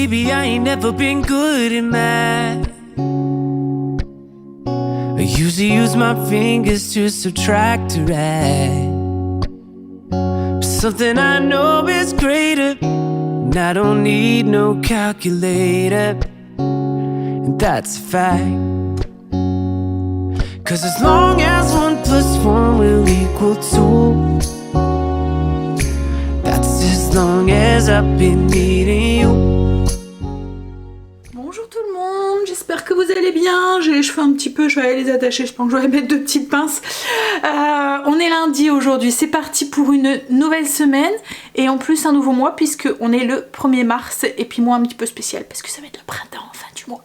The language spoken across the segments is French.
baby, I ain't never been good at math. I usually use my fingers to subtract or add. But something I know is greater, and I don't need no calculator, and that's a fact. 'Cause as long as 1 + 1 will equal 2, that's as long as I've been needing you. Bonjour tout le monde, j'espère que vous allez bien. J'ai les cheveux un petit peu, je vais aller les attacher, je pense que je vais mettre 2 petites pinces. On est lundi aujourd'hui, c'est parti pour une nouvelle semaine et en plus un nouveau mois puisque on est le 1er mars et puis moi un petit peu spécial parce que ça va être le printemps, fin du mois.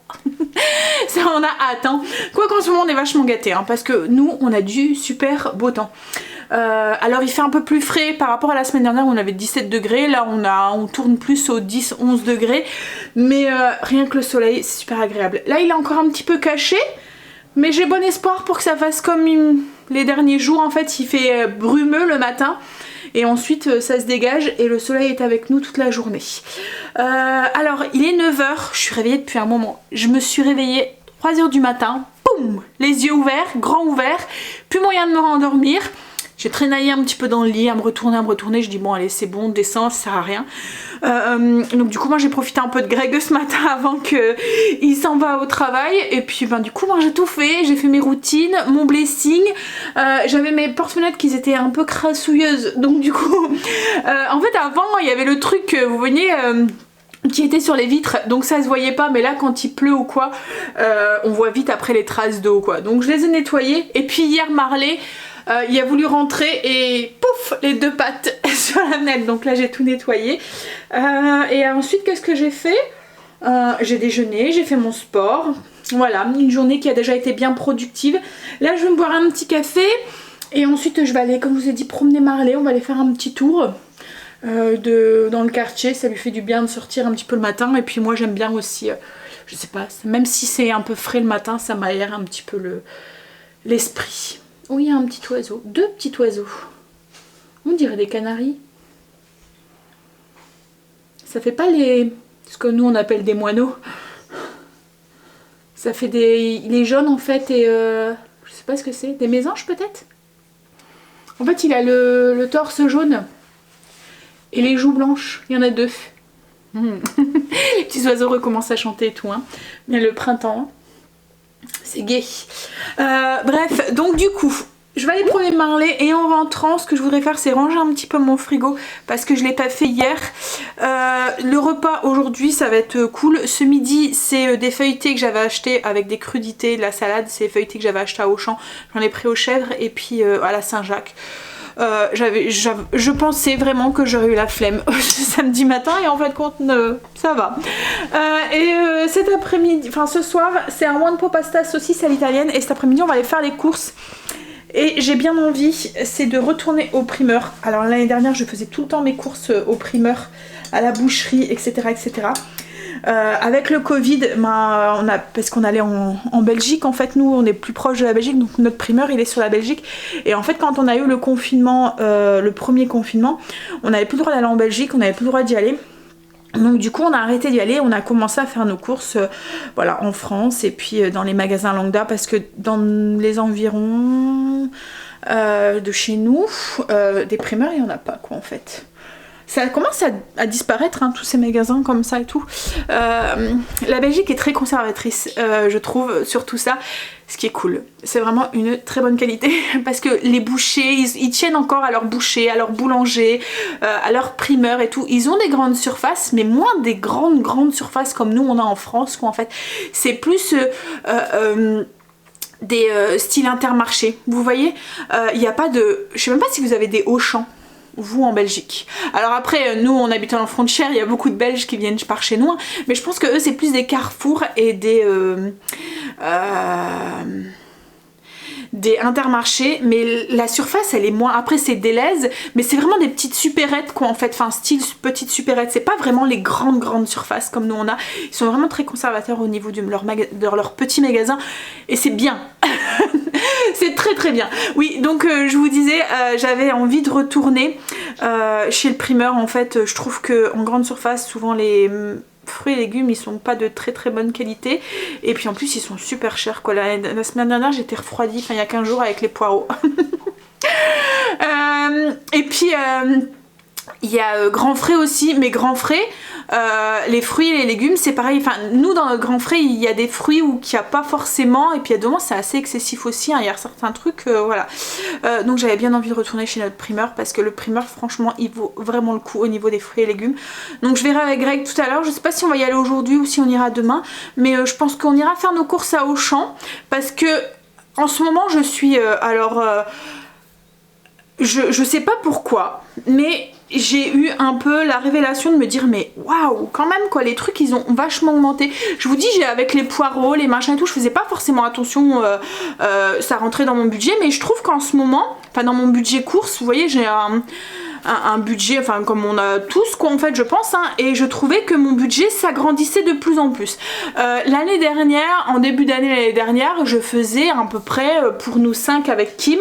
Ça on a hâte hein. Quoi qu'en ce moment on est vachement gâtés hein, parce que nous on a du super beau temps. Alors il fait un peu plus frais par rapport à la semaine dernière où on avait 17 degrés, là on tourne plus aux 10-11 degrés, mais rien que le soleil c'est super agréable. Là il est encore un petit peu caché, mais j'ai bon espoir pour que ça fasse comme les derniers jours. En fait il fait brumeux le matin et ensuite ça se dégage et le soleil est avec nous toute la journée. Alors il est 9 h, je suis réveillée depuis un moment, je me suis réveillée 3 h du matin, boum, les yeux ouverts, grands ouverts, plus moyen de me rendormir. J'ai traînaillé un petit peu dans le lit, à me retourner, je dis bon allez c'est bon, descends, ça sert à rien. Donc du coup moi j'ai profité un peu de Greg ce matin avant qu'il s'en va au travail. Et puis ben du coup moi j'ai tout fait, j'ai fait mes routines, mon blessing. J'avais mes porte-fenêtres qui étaient un peu crassouilleuses. Donc du coup, en fait avant il y avait le truc, vous voyez... qui était sur les vitres, donc ça se voyait pas, mais là quand il pleut ou quoi, on voit vite après les traces d'eau quoi. Donc je les ai nettoyés, et puis hier Marley, il a voulu rentrer et pouf, les 2 pattes sur la fenêtre, donc là j'ai tout nettoyé. Et ensuite qu'est-ce que j'ai fait? J'ai déjeuné, j'ai fait mon sport, voilà, une journée qui a déjà été bien productive. Là je vais me boire un petit café, et ensuite je vais aller, comme je vous ai dit, promener Marley, on va aller faire un petit tour. Dans le quartier, ça lui fait du bien de sortir un petit peu le matin, et puis moi j'aime bien aussi, je sais pas, même si c'est un peu frais le matin, ça m'aère un petit peu l'esprit. Oui, il y a un petit oiseau, 2 petits oiseaux, on dirait des canaris. Ça fait pas ce que nous on appelle des moineaux, ça fait il est jaune en fait, et je sais pas ce que c'est, des mésanges peut-être. En fait il a le torse jaune et les joues blanches, il y en a 2. Les petits oiseaux recommencent à chanter et tout, hein. Bien le printemps, c'est gai. Bref, donc du coup, je vais aller promener Marley, et en rentrant, ce que je voudrais faire, c'est ranger un petit peu mon frigo parce que je l'ai pas fait hier. Le repas aujourd'hui, ça va être cool. Ce midi, c'est des feuilletés que j'avais acheté avec des crudités, de la salade. C'est des feuilletés que j'avais acheté à Auchan. J'en ai pris aux chèvres et puis à la Saint-Jacques. Je pensais vraiment que j'aurais eu la flemme ce samedi matin, et en fait compte ça va. Cet après-midi, enfin ce soir, c'est un one pot pasta saucisse à l'italienne, et cet après-midi on va aller faire les courses. Et j'ai bien envie, c'est de retourner au primeur. Alors l'année dernière je faisais tout le temps mes courses au primeur, à la boucherie, etc. etc. Avec le Covid, parce qu'on allait en Belgique, en fait nous on est plus proche de la Belgique, donc notre primeur il est sur la Belgique, et en fait quand on a eu le confinement, le premier confinement, on n'avait plus le droit d'aller en Belgique, on n'avait plus le droit d'y aller. Donc du coup on a arrêté d'y aller, on a commencé à faire nos courses voilà, en France, et puis dans les magasins lambda, parce que dans les environs de chez nous, des primeurs il n'y en a pas quoi en fait. Ça commence à disparaître hein, tous ces magasins comme ça et tout. La Belgique est très conservatrice, je trouve, sur tout ça, ce qui est cool. C'est vraiment une très bonne qualité parce que les bouchers, ils tiennent encore à leur boucher, à leur boulanger, à leur primeur et tout. Ils ont des grandes surfaces, mais moins des grandes surfaces comme nous on a en France quoi en fait. C'est plus... des styles Intermarché, vous voyez, il n'y a pas de... Je sais même pas si vous avez des Auchan vous en Belgique. Alors après nous on habite en frontière, il y a beaucoup de Belges qui viennent par chez nous, hein, mais je pense que eux c'est plus des Carrefour et des Intermarchés, mais la surface elle est moins, après c'est Delhaize, mais c'est vraiment des petites supérettes quoi en fait, enfin style petite supérette, c'est pas vraiment les grandes surfaces comme nous on a. Ils sont vraiment très conservateurs au niveau de leur petit magasin, et c'est bien. C'est très bien. Oui, donc je vous disais, j'avais envie de retourner chez le primeur en fait. Je trouve que en grande surface souvent les fruits et légumes, ils sont pas de très très bonne qualité. Et puis en plus, ils sont super chers quoi. La semaine dernière, j'étais refroidie, enfin il y a 15 jours avec les poireaux. Et puis il y a Grand Frais aussi, mais Grand Frais, les fruits et les légumes c'est pareil, enfin nous dans notre Grand Frais il y a des fruits où qu'il n'y a pas forcément, et puis il y a des moments c'est assez excessif aussi, hein. Il y a certains trucs, voilà. Donc j'avais bien envie de retourner chez notre primeur, parce que le primeur franchement il vaut vraiment le coup au niveau des fruits et légumes. Donc je verrai avec Greg tout à l'heure, je sais pas si on va y aller aujourd'hui ou si on ira demain, mais je pense qu'on ira faire nos courses à Auchan, parce que en ce moment je suis, je sais pas pourquoi, mais j'ai eu un peu la révélation de me dire mais waouh quand même quoi, les trucs ils ont vachement augmenté. Je vous dis, j'ai avec les poireaux, les machins et tout, je faisais pas forcément attention, ça rentrait dans mon budget, mais je trouve qu'en ce moment, enfin dans mon budget course, vous voyez j'ai un budget, enfin comme on a tous quoi en fait je pense, hein, et je trouvais que mon budget s'agrandissait de plus en plus. L'année dernière, en début d'année l'année dernière, je faisais à peu près pour nous 5 avec Kim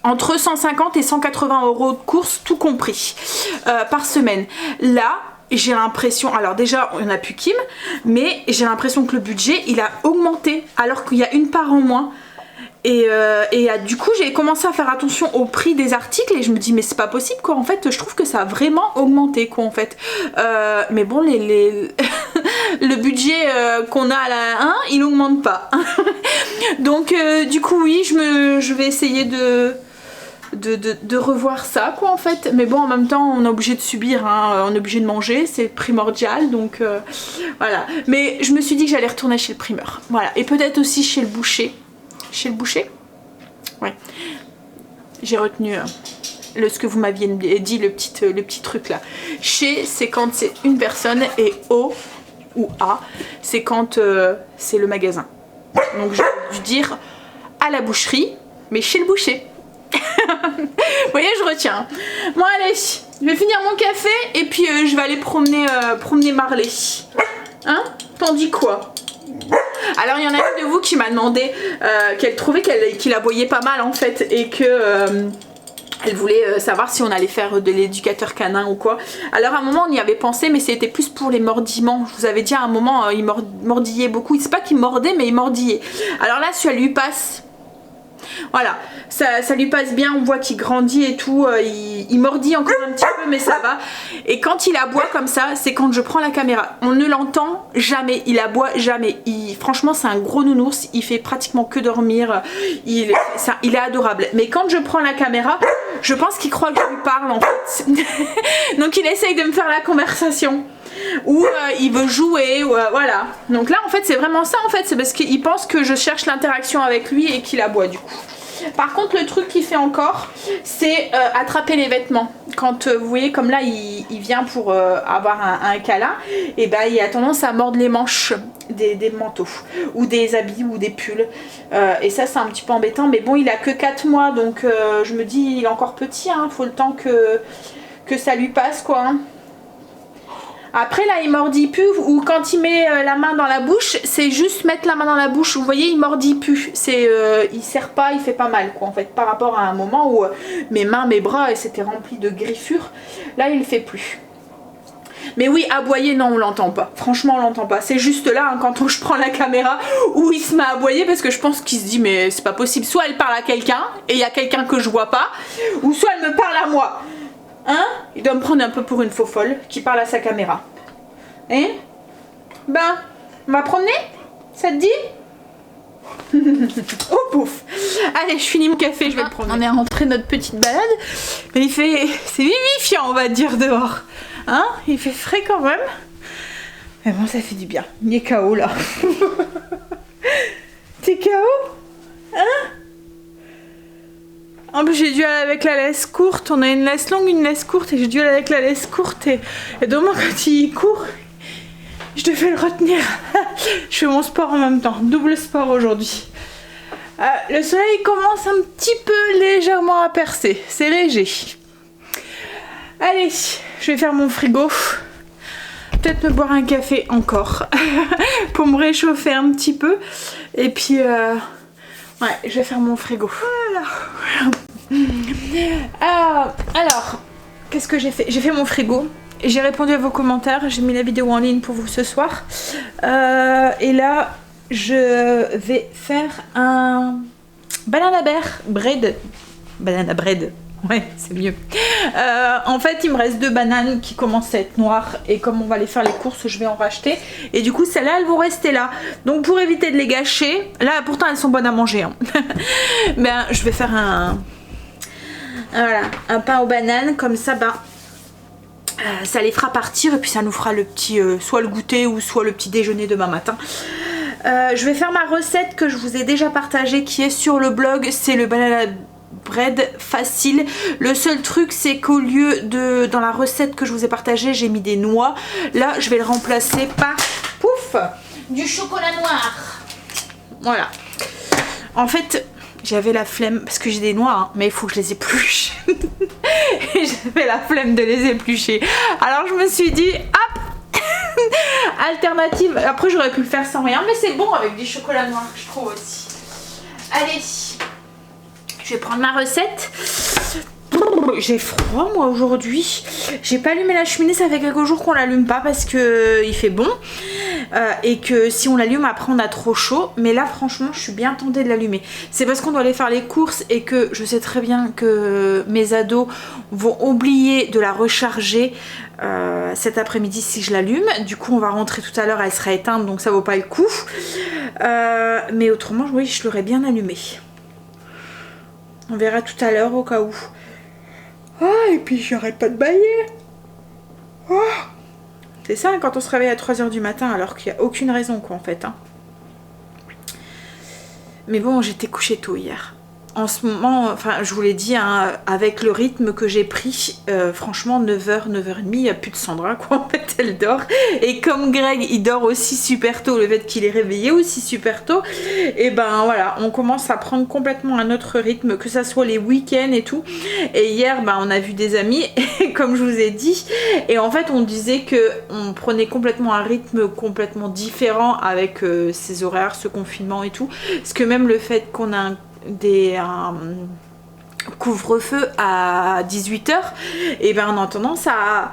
entre 150 et 180 euros de courses tout compris par semaine. Là j'ai l'impression, alors déjà on n'a plus Kim, mais j'ai l'impression que le budget il a augmenté alors qu'il y a une part en moins. Et du coup j'ai commencé à faire attention au prix des articles et je me dis mais c'est pas possible quoi, en fait je trouve que ça a vraiment augmenté quoi en fait. Mais bon le budget qu'on a à la 1 il augmente pas. Donc du coup oui je vais essayer de revoir ça quoi en fait, mais bon en même temps on est obligé de subir, hein, on est obligé de manger, c'est primordial, donc voilà. Mais je me suis dit que j'allais retourner chez le primeur, voilà, et peut-être aussi chez le boucher. Chez le boucher, ouais, j'ai retenu ce que vous m'aviez dit, le petit truc là. Chez c'est quand c'est une personne, et au ou à c'est quand c'est le magasin. Donc j'ai dû dire à la boucherie, mais chez le boucher. Vous voyez, je retiens. Bon allez, je vais finir mon café et puis je vais aller promener Marley. Hein? T'en dis quoi? Alors il y en a une de vous qui m'a demandé qu'elle trouvait qu'il aboyait pas mal en fait, et que elle voulait savoir si on allait faire de l'éducateur canin ou quoi. Alors à un moment on y avait pensé, mais c'était plus pour les mordillements. Je vous avais dit à un moment il mordillait beaucoup. C'est pas qu'il mordait, mais il mordillait. Alors là ça lui passe. Voilà, ça lui passe bien, on voit qu'il grandit et tout, il mordit encore un petit peu mais ça va. Et quand il aboie comme ça, c'est quand je prends la caméra. On ne l'entend jamais, il aboie jamais. Franchement c'est un gros nounours, il fait pratiquement que dormir, il est adorable. Mais quand je prends la caméra, je pense qu'il croit que je lui parle en fait. Donc il essaye de me faire la conversation. Ou il veut jouer, ou voilà. Donc là en fait c'est vraiment ça en fait, c'est parce qu'il pense que je cherche l'interaction avec lui et qu'il aboie du coup. Par contre le truc qu'il fait encore c'est attraper les vêtements. Quand vous voyez comme là il vient pour avoir un câlin, et ben il a tendance à mordre les manches des manteaux ou des habits ou des pulls, et ça c'est un petit peu embêtant, mais bon il a que 4 mois donc je me dis il est encore petit, hein, faut le temps que ça lui passe quoi, hein. Après là il mordit plus, ou quand il met la main dans la bouche, c'est juste mettre la main dans la bouche, vous voyez il mordit plus, il serre pas, il fait pas mal quoi en fait, par rapport à un moment où mes mains, mes bras c'était rempli de griffures, là il le fait plus. Mais oui, aboyer non on l'entend pas, franchement on l'entend pas, c'est juste là hein, quand je prends la caméra où il se met à aboyer, parce que je pense qu'il se dit mais c'est pas possible, soit elle parle à quelqu'un et il y a quelqu'un que je vois pas, ou soit elle me parle à moi. Hein? Il doit me prendre un peu pour une faux folle qui parle à sa caméra. Hein? Ben, on va promener? Ça te dit? Oh pouf! Allez, je finis mon café, je vais le prendre. On est rentré notre petite balade. Mais c'est vivifiant, on va dire, dehors. Hein? Il fait frais quand même. Mais bon, ça fait du bien. Il est KO là. T'es KO? Hein? En plus j'ai dû aller avec la laisse courte, on a une laisse longue, une laisse courte, et j'ai dû aller avec la laisse courte, et demain quand il court, je devais le retenir. Je fais mon sport en même temps, double sport aujourd'hui. Le soleil commence un petit peu légèrement à percer, c'est léger. Allez, je vais faire mon frigo, peut-être me boire un café encore, pour me réchauffer un petit peu, et puis... ouais, je vais faire mon frigo. Voilà. Alors, qu'est-ce que j'ai fait? J'ai fait mon frigo. j'ai répondu à vos commentaires, j'ai mis la vidéo en ligne pour vous ce soir. Et là, je vais faire un banana bread. Banana bread. Ouais, c'est mieux. En fait, il me reste 2 bananes qui commencent à être noires. Et comme on va aller faire les courses, je vais en racheter. Et du coup, celles-là, elles vont rester là. Donc, pour éviter de les gâcher, là, pourtant, elles sont bonnes à manger. Hein. Ben, je vais faire un pain aux bananes. Comme ça, ça les fera partir. Et puis, ça nous fera le petit, soit le goûter ou soit le petit déjeuner demain matin. Je vais faire ma recette que je vous ai déjà partagée, qui est sur le blog. C'est le banana bread facile. Le seul truc, c'est qu'au lieu de, dans la recette que je vous ai partagée, j'ai mis des noix. Là, je vais le remplacer par, pouf, du chocolat noir. Voilà. En fait, j'avais la flemme, parce que j'ai des noix, hein, mais il faut que je les épluche. Et j'avais la flemme de les éplucher. Alors, je me suis dit, hop, alternative. Après, j'aurais pu le faire sans rien, mais c'est bon avec du chocolat noir, je trouve aussi. Allez. Je vais prendre ma recette. J'ai froid moi aujourd'hui. J'ai pas allumé la cheminée, ça fait quelques jours qu'on l'allume pas parce que il fait bon. Et que si on l'allume après on a trop chaud. Mais là franchement je suis bien tentée de l'allumer. C'est parce qu'on doit aller faire les courses et que je sais très bien que mes ados vont oublier de la recharger cet après-midi si je l'allume. Du coup on va rentrer tout à l'heure, elle sera éteinte donc ça vaut pas le coup. Mais autrement oui je l'aurais bien allumée. On verra tout à l'heure au cas où. Ah, et puis j'arrête pas de bailler. Oh. C'est ça quand on se réveille à 3 h du matin alors qu'il n'y a aucune raison quoi en fait. Hein. Mais bon, j'étais couchée tôt hier. En ce moment, enfin je vous l'ai dit, hein, avec le rythme que j'ai pris, franchement 9h, 9h30, il n'y a plus de Sandra quoi, en fait elle dort. Et comme Greg il dort aussi super tôt, le fait qu'il est réveillé aussi super tôt, et ben voilà, on commence à prendre complètement un autre rythme, que ça soit les week-ends et tout. Et hier, ben, on a vu des amis, et comme je vous ai dit, et en fait on disait que on prenait complètement un rythme complètement différent avec ces horaires, ce confinement et tout. Parce que même le fait qu'on a un couvre-feu à 18 h, et ben on a tendance à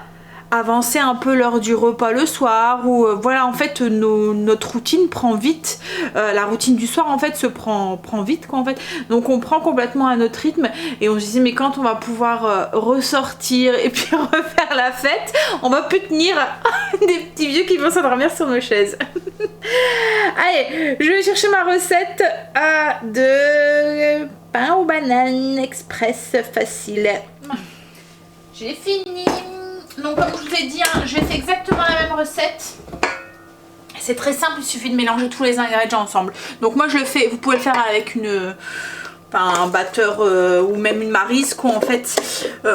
avancer un peu l'heure du repas le soir, ou voilà en fait notre routine prend vite, la routine du soir en fait se prend vite quoi en fait, donc on prend complètement un autre rythme et on se disait mais quand on va pouvoir ressortir et puis refaire la fête, on va plus tenir des petits vieux qui vont s'endormir sur nos chaises. Allez, je vais chercher ma recette de pain aux bananes express facile. J'ai fini. Donc comme je vous ai dit, hein, j'ai fait exactement la même recette. C'est très simple, il suffit de mélanger tous les ingrédients ensemble. Donc moi je le fais, vous pouvez le faire avec un batteur ou même une maryse quoi en fait.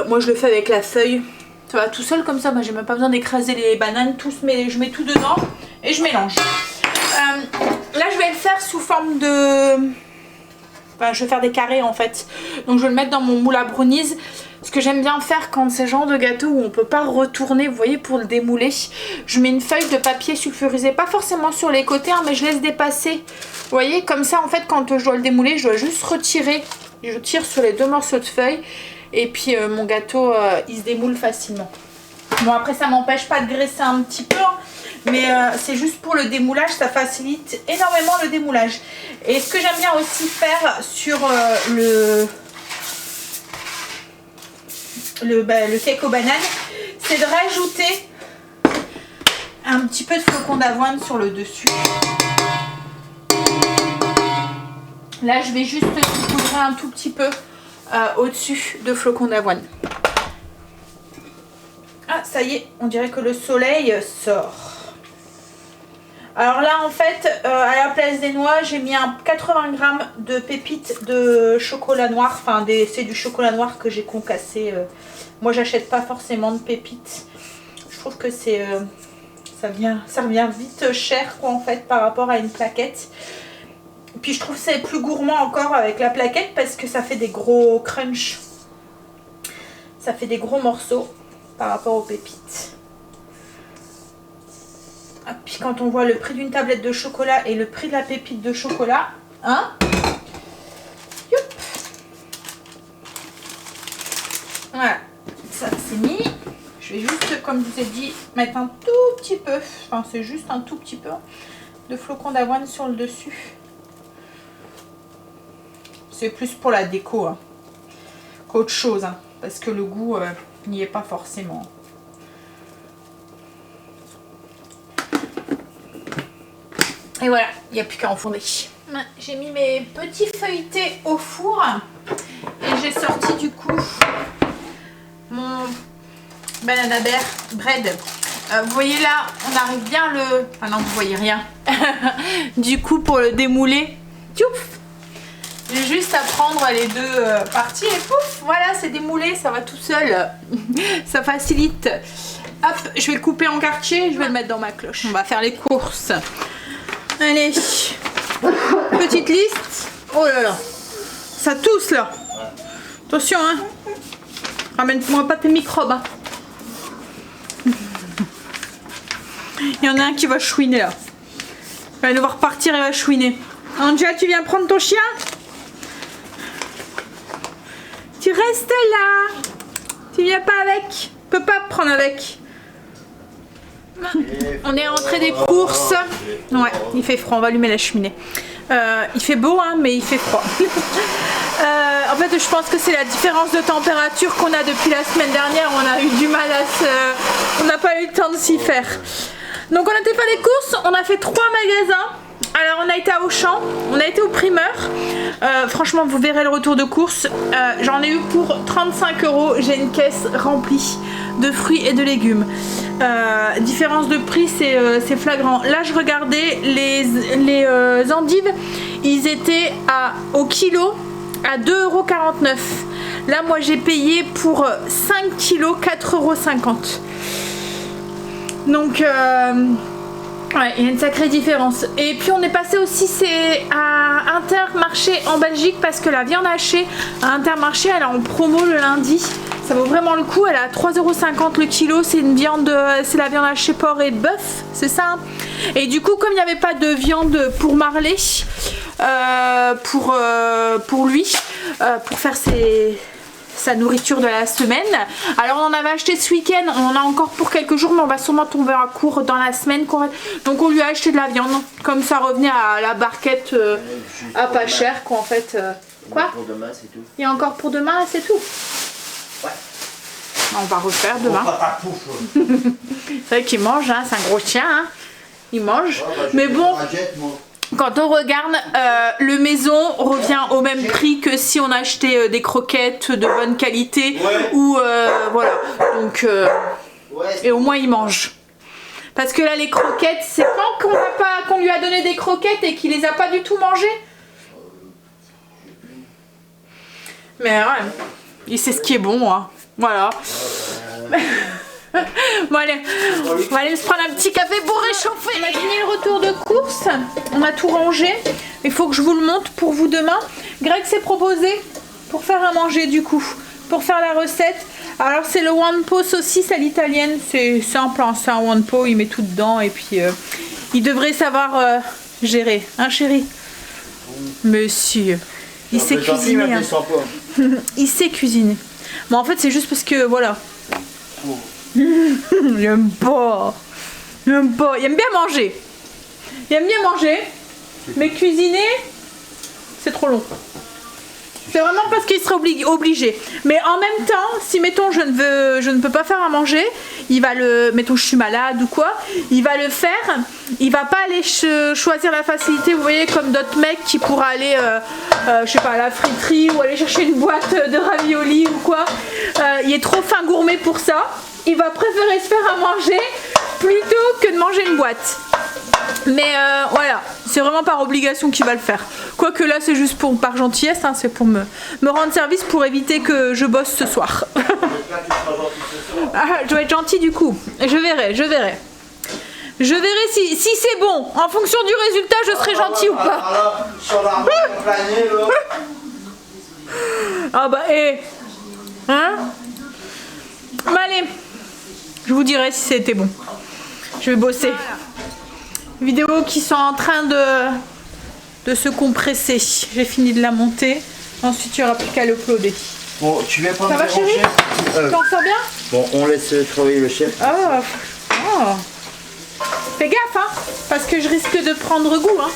Moi je le fais avec la feuille. Ça va tout seul comme ça, j'ai même pas besoin d'écraser les bananes, je mets tout dedans et je mélange. Là je vais le faire sous forme de... Enfin, je vais faire des carrés en fait. Donc je vais le mettre dans mon moule à brownies. Ce que j'aime bien faire quand c'est genre de gâteau où on peut pas retourner, vous voyez, pour le démouler, je mets une feuille de papier sulfurisé, pas forcément sur les côtés, hein, mais je laisse dépasser. Vous voyez, comme ça en fait quand je dois le démouler, je dois juste retirer. Je tire sur les 2 morceaux de feuille et puis mon gâteau il se démoule facilement. Bon après ça m'empêche pas de graisser un petit peu, hein, mais c'est juste pour le démoulage, ça facilite énormément le démoulage. Et ce que j'aime bien aussi faire sur le cake aux bananes, c'est de rajouter un petit peu de flocons d'avoine sur le dessus. Là je vais juste saupoudrer un tout petit peu au-dessus de flocons d'avoine. Ah ça y est, on dirait que le soleil sort. Alors là en fait à la place des noix j'ai mis 80 g de pépites de chocolat noir. Enfin c'est du chocolat noir que j'ai concassé. Moi j'achète pas forcément de pépites. Je trouve que c'est ça revient vite cher quoi en fait par rapport à une plaquette. Puis je trouve que c'est plus gourmand encore avec la plaquette parce que ça fait des gros crunch. Ça fait des gros morceaux par rapport aux pépites. Et puis quand on voit le prix d'une tablette de chocolat et le prix de la pépite de chocolat, hein, youp. Voilà, ça c'est mis. Je Je vais juste, comme je vous ai dit, mettre un tout petit peu, enfin c'est juste un tout petit peu de flocons d'avoine sur le dessus. C'est plus pour la déco hein, qu'autre chose, hein, parce que le goût n'y est pas forcément. Et voilà, il n'y a plus qu'à enfourner. J'ai mis mes petits feuilletés au four et j'ai sorti du coup mon banana bread. Vous voyez là, on arrive bien le... Ah non, vous voyez rien. Du coup, pour le démouler, tchouf, j'ai juste à prendre les deux parties et pouf, voilà, c'est démoulé, ça va tout seul. Ça facilite. Hop, je vais le couper en quartier, je vais le mettre dans ma cloche. On va faire les courses. Allez, petite liste. Oh là là, ça tousse là. Attention, hein. Ramène-moi pas tes microbes. Hein. Il y en a un qui va chouiner là. Il va devoir partir et va chouiner. Angela, tu viens prendre ton chien? Tu restes là. Tu viens pas avec? Tu peux pas prendre avec. On est rentré des courses. Ouais, il fait froid, on va allumer la cheminée. Il fait beau, hein, mais il fait froid. En fait, je pense que c'est la différence de température qu'on a depuis la semaine dernière. On a eu du mal à se... On n'a pas eu le temps de s'y faire. Donc on a été faire les courses, on a fait 3 magasins. Alors on a été à Auchan, on a été au primeur. Franchement, vous verrez le retour de course. J'en ai eu pour 35 €. J'ai une caisse remplie de fruits et de légumes. Différence de prix, c'est flagrant. Là, je regardais les endives. Ils étaient au kilo à 2,49 €. Là, moi, j'ai payé pour 5 kilos 4,50 €. Donc... ouais, il y a une sacrée différence. Et puis on est passé aussi à Intermarché en Belgique parce que la viande hachée à Intermarché elle est en promo le lundi. Ça vaut vraiment le coup, elle est à 3,50 € le kilo. C'est une viande, c'est la viande hachée porc et bœuf, c'est ça. Et du coup, comme il n'y avait pas de viande pour Marley, pour lui, pour faire sa nourriture de la semaine. Alors on en avait acheté ce week-end, on en a encore pour quelques jours, mais on va sûrement tomber à court dans la semaine. Donc on lui a acheté de la viande, comme ça revenait à la barquette à pas cher quoi en fait. Quoi? Pour demain, c'est tout. Il y a encore pour demain, c'est tout. Ouais. On va refaire demain. C'est vrai qu'il mange, hein, c'est un gros chien, hein. Il mange. Ouais, bah, mais bon. Quand on regarde, le maison revient au même prix que si on achetait des croquettes de bonne qualité. Ouais. Ou voilà. Donc, et au moins il mange. Parce que là les croquettes, c'est quand qu'on lui a donné des croquettes et qu'il les a pas du tout mangées. Mais ouais, il sait ce qui est bon, hein. Voilà. Bon allez, on va aller se prendre un petit café pour réchauffer. On a fini le retour de course, on a tout rangé. Il faut que je vous le montre pour vous demain. Greg s'est proposé pour faire à manger du coup, pour faire la recette. Alors c'est le one pot saucisse à l'italienne, c'est simple, hein, c'est un one pot, il met tout dedans et puis il devrait savoir gérer, hein chéri? Monsieur, il sait cuisiner. Hein. Il sait cuisiner. Bon en fait c'est juste parce que voilà. J'aime pas. J'aime pas. Il aime bien manger. Il aime bien manger. Mais cuisiner, c'est trop long. C'est vraiment parce qu'il serait obligé. Mais en même temps, si mettons je ne peux pas faire à manger, il va mettons je suis malade ou quoi, il va le faire. Il va pas aller choisir la facilité, vous voyez, comme d'autres mecs qui pourraient aller, je sais pas, à la friterie ou aller chercher une boîte de raviolis ou quoi. Il est trop fin gourmet pour ça. Il va préférer se faire à manger plutôt que de manger une boîte. Mais voilà, c'est vraiment par obligation qu'il va le faire. Quoique là c'est juste par gentillesse, hein, c'est pour me rendre service pour éviter que je bosse ce soir. Ah, je dois être gentil du coup. Je verrai. Je verrai si c'est bon. En fonction du résultat, je serai gentil ou pas. Ah bah hein. Bah, allez. Je vous dirai si c'était bon. Je vais bosser. Voilà. Vidéos qui sont en train de se compresser. J'ai fini de la monter. Ensuite, il n'y aura plus qu'à l'uploader. Bon, tu viens prendre ça va, chérie? Tu en ressors bien? Bon, on laisse travailler le chef. Fais gaffe, hein, parce que je risque de prendre goût, hein.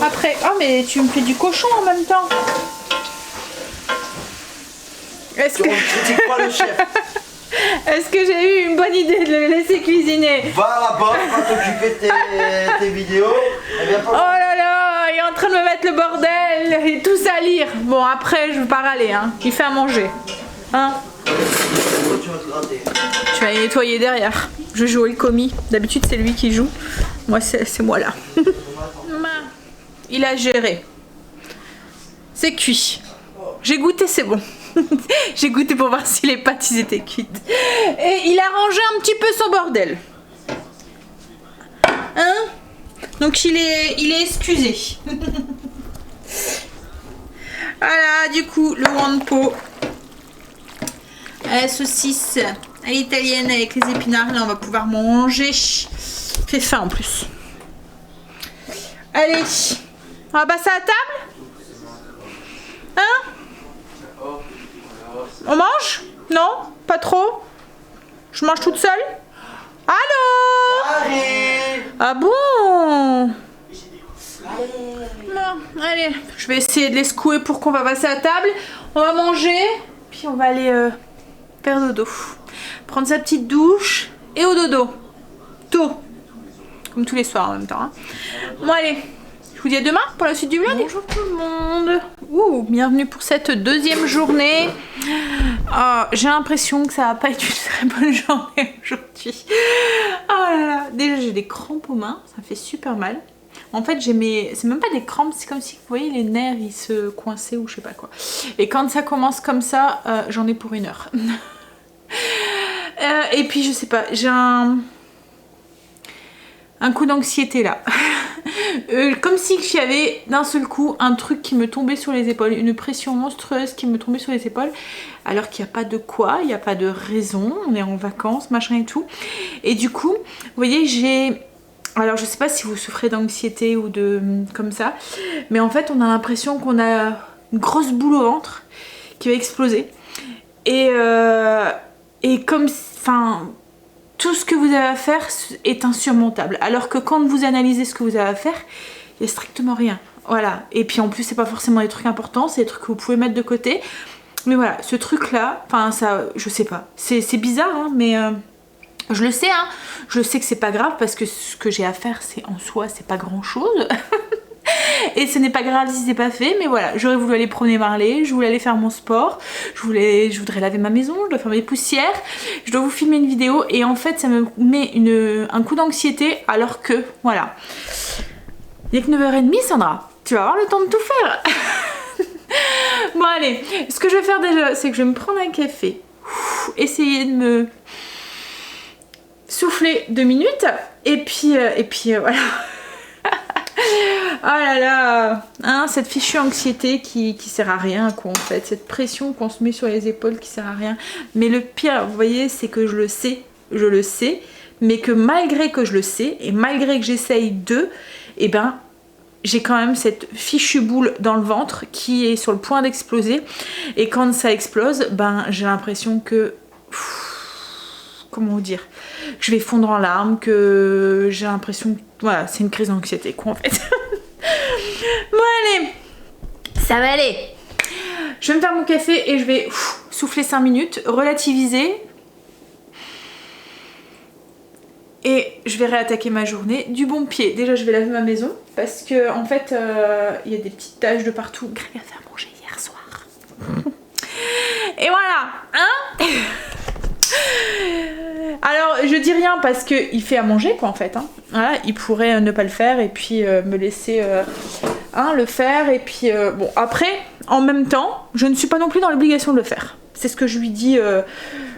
Après, mais tu me fais du cochon en même temps. Est-ce que... On critique pas le chef. Est-ce que j'ai eu une bonne idée de le laisser cuisiner? Va là-bas, va t'occuper de tes vidéos. Oh là là, il est en train de me mettre le bordel et tout salir. Bon, après, je veux pas râler, hein. Il fait à manger. Hein? Tu vas nettoyer derrière. Je joue le commis. D'habitude, c'est lui qui joue. Moi, c'est moi là. Il a géré. C'est cuit. J'ai goûté, c'est bon. J'ai goûté pour voir si les pâtes ils étaient cuites. Et il a rangé un petit peu son bordel. Hein? Donc il est excusé. Voilà, du coup, le wanpo. La saucisse à l'italienne avec les épinards. Là, on va pouvoir manger. Fait faim en plus. Allez, on va passer à la table? Hein? On mange? Non? Pas trop? Je mange toute seule? Allô? Ah bon? Non, allez, je vais essayer de les secouer pour qu'on va passer à table. On va manger, puis on va aller faire dodo. Prendre sa petite douche et au dodo. Tôt. Comme tous les soirs en même temps. Hein. Bon allez, je vous dis à demain pour la suite du vlog. Bonjour tout le monde. Bienvenue pour cette deuxième journée. J'ai l'impression que ça va pas être une très bonne journée aujourd'hui. Oh là là. Déjà j'ai des crampes aux mains, ça me fait super mal. En fait c'est même pas des crampes, c'est comme si vous voyez les nerfs ils se coinçaient ou je sais pas quoi. Et quand ça commence comme ça, j'en ai pour 1 heure. Et puis je sais pas, j'ai un coup d'anxiété là. Comme si il y avait d'un seul coup un truc qui me tombait sur les épaules, une pression monstrueuse qui me tombait sur les épaules, alors qu'il n'y a pas de quoi, il n'y a pas de raison, on est en vacances, machin et tout. Et du coup, vous voyez, alors je sais pas si vous souffrez d'anxiété ou de comme ça, mais en fait on a l'impression qu'on a une grosse boule au ventre qui va exploser. Et comme, enfin... tout ce que vous avez à faire est insurmontable. Alors que quand vous analysez ce que vous avez à faire, il n'y a strictement rien. Voilà. Et puis en plus, c'est pas forcément des trucs importants, c'est des trucs que vous pouvez mettre de côté. Mais voilà, ce truc-là, enfin ça, je sais pas. C'est bizarre, hein, mais je le sais, hein. Je sais que c'est pas grave parce que ce que j'ai à faire, c'est en soi, c'est pas grand-chose. Et ce n'est pas grave si c'est pas fait, mais voilà, j'aurais voulu aller promener Marley, je voulais aller faire mon sport, je voudrais laver ma maison, je dois faire mes poussières, je dois vous filmer une vidéo et en fait ça me met un coup d'anxiété alors que, voilà. Il n'y a que 9h30 Sandra, tu vas avoir le temps de tout faire. Bon allez, ce que je vais faire déjà, c'est que je vais me prendre un café, essayer de me souffler 2 minutes et puis voilà. Oh là là, hein, cette fichue anxiété qui sert à rien quoi en fait, cette pression qu'on se met sur les épaules qui sert à rien. Mais le pire, vous voyez, c'est que je le sais, mais que malgré que je le sais et malgré que j'essaye eh ben j'ai quand même cette fichue boule dans le ventre qui est sur le point d'exploser. Et quand ça explose, ben j'ai l'impression que... comment vous dire, je vais fondre en larmes, que j'ai l'impression que voilà, c'est une crise d'anxiété quoi en fait. Bon allez, ça va aller. Je vais me faire mon café et je vais souffler 5 minutes, relativiser. Et je vais réattaquer ma journée du bon pied. Déjà je vais laver ma maison parce que en fait il y a des petites taches de partout. Greg a fait à manger hier soir. Et voilà, hein. Alors je dis rien parce qu'il fait à manger quoi en fait, hein. Voilà, il pourrait ne pas le faire et puis me laisser le faire et puis bon après en même temps je ne suis pas non plus dans l'obligation de le faire. C'est ce que je lui dis,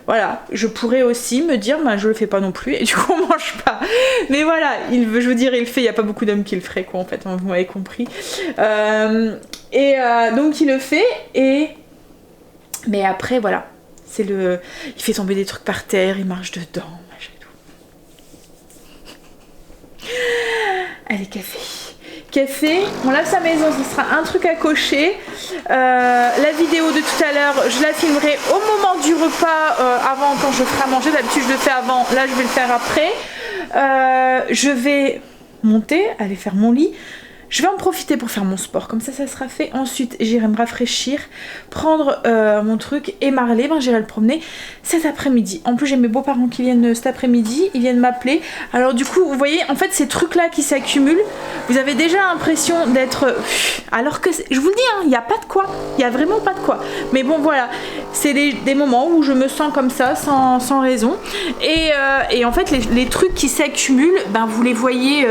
voilà, je pourrais aussi me dire bah, je le fais pas non plus et du coup on mange pas. Mais voilà, je veux dire il le fait, il n'y a pas beaucoup d'hommes qui le feraient quoi en fait, vous m'avez compris. Donc il le fait mais après voilà. Il fait tomber des trucs par terre, il marche dedans, machin et tout. Allez, café, on lave sa maison, ce sera un truc à cocher. La vidéo de tout à l'heure, je la filmerai au moment du repas, avant quand je ferai à manger. D'habitude je le fais avant, là je vais le faire après. Je vais monter, aller faire mon lit. Je vais en profiter pour faire mon sport, comme ça sera fait. Ensuite j'irai me rafraîchir, prendre mon truc et Marley, j'irai le promener cet après-midi. En plus j'ai mes beaux-parents qui viennent cet après-midi, ils viennent m'appeler. Alors du coup vous voyez en fait ces trucs là qui s'accumulent, vous avez déjà l'impression d'être... Alors que je vous le dis, il n'y a pas de quoi, il n'y a vraiment pas de quoi. Mais bon voilà, c'est des moments où je me sens comme ça sans raison. Et en fait les trucs qui s'accumulent, vous les voyez...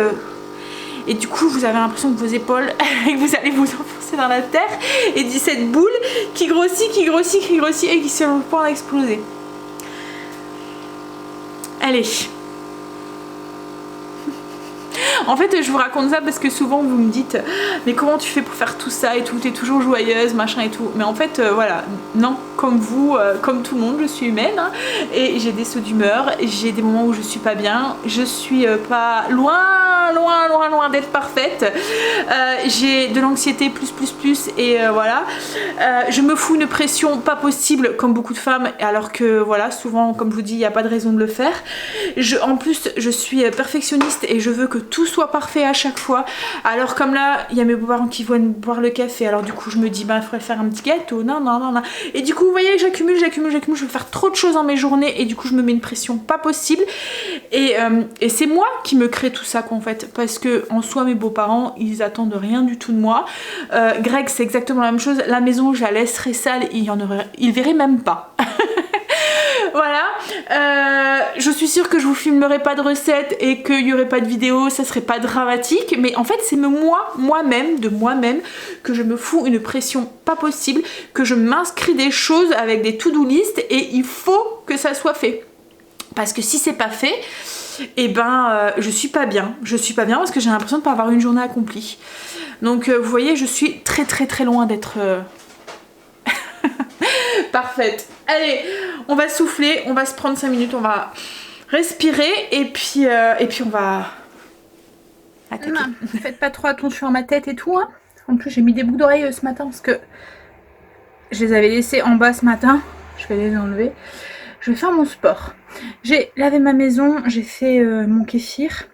Et du coup vous avez l'impression que vos épaules vous allez vous enfoncer dans la terre et dit cette boule qui grossit et qui se sur le point d'exploser. Allez. En fait je vous raconte ça parce que souvent vous me dites mais comment tu fais pour faire tout ça et tout, t'es toujours joyeuse machin et tout. Mais en fait voilà, non, comme vous, comme tout le monde, je suis humaine et j'ai des sauts d'humeur, j'ai des moments où je suis pas bien, je suis pas loin d'être parfaite, j'ai de l'anxiété plus et voilà, je me fous une pression pas possible comme beaucoup de femmes alors que voilà, souvent comme je vous dis il n'y a pas de raison de le faire. En plus je suis perfectionniste et je veux que tout soit parfait à chaque fois. Alors comme là il y a mes beaux-parents qui viennent boire le café, alors du coup je me dis il faudrait faire un petit gâteau, non. Et du coup vous voyez j'accumule, je veux faire trop de choses dans mes journées et du coup je me mets une pression pas possible et c'est moi qui me crée tout ça en fait, parce que en soi mes beaux-parents ils attendent rien du tout de moi. Greg c'est exactement la même chose, la maison je la laisserai sale, il verrait même pas. Voilà, je suis sûre que je vous filmerai pas de recettes et qu'il n'y aurait pas de vidéo, ça serait pas dramatique, mais en fait c'est moi-même que je me fous une pression pas possible, que je m'inscris des choses avec des to-do list et il faut que ça soit fait. Parce que si c'est pas fait, je suis pas bien parce que j'ai l'impression de pas avoir une journée accomplie. Donc vous voyez je suis très loin d'être... parfaite. Allez, on va souffler, on va se prendre 5 minutes, on va respirer et puis on va attaquer. Faites pas trop attention à ma tête et tout. Hein. En plus j'ai mis des boucles d'oreilles ce matin parce que je les avais laissées en bas ce matin. Je vais les enlever. Je vais faire mon sport. J'ai lavé ma maison, j'ai fait mon kéfir.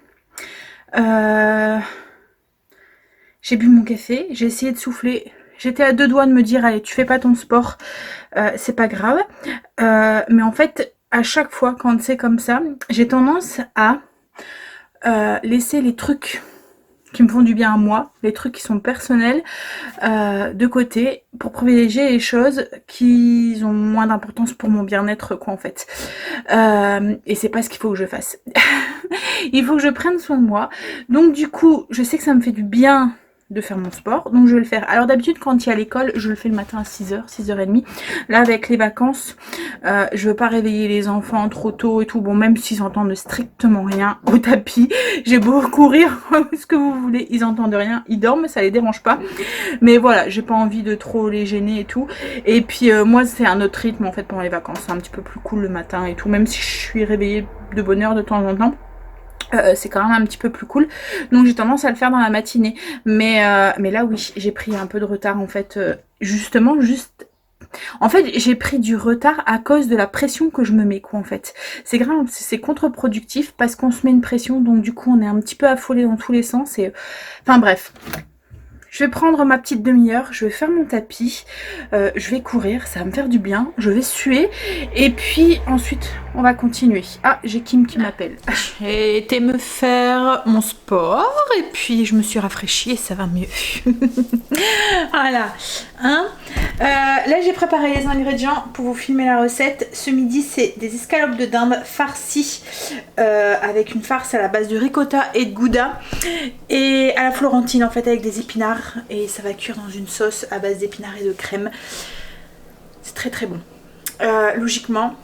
J'ai bu mon café, j'ai essayé de souffler. J'étais à 2 doigts de me dire allez tu fais pas ton sport, c'est pas grave. Mais en fait à chaque fois quand c'est comme ça, j'ai tendance à laisser les trucs qui me font du bien à moi, les trucs qui sont personnels de côté pour privilégier les choses qui ont moins d'importance pour mon bien-être en fait. Et c'est pas ce qu'il faut que je fasse. Il faut que je prenne soin de moi. Donc du coup je sais que ça me fait du bien de faire mon sport, donc je vais le faire. Alors d'habitude quand il y a l'école je le fais le matin à 6h, 6h30. Là avec les vacances je veux pas réveiller les enfants trop tôt et tout, bon même s'ils entendent strictement rien au tapis, j'ai beau courir ce que vous voulez, ils entendent rien, ils dorment, ça les dérange pas, mais voilà j'ai pas envie de trop les gêner et tout. Et puis moi c'est un autre rythme en fait pendant les vacances, c'est un petit peu plus cool le matin et tout, même si je suis réveillée de bonne heure de temps en temps. C'est quand même un petit peu plus cool, donc j'ai tendance à le faire dans la matinée, mais là oui j'ai pris un peu de retard en fait, en fait j'ai pris du retard à cause de la pression que je me mets en fait, c'est grave, c'est contre-productif parce qu'on se met une pression, donc du coup on est un petit peu affolé dans tous les sens et enfin bref. Je vais prendre ma petite demi-heure, je vais faire mon tapis, je vais courir, ça va me faire du bien, je vais suer et puis ensuite on va continuer. Ah, j'ai Kim qui m'appelle. J'ai été me faire mon sport et puis je me suis rafraîchie et ça va mieux. Voilà. Hein, là j'ai préparé les ingrédients pour vous filmer la recette. Ce midi c'est des escalopes de dinde farcies avec une farce à la base de ricotta et de gouda et à la florentine en fait avec des épinards. Et ça va cuire dans une sauce à base d'épinards et de crème. C'est très bon. Logiquement,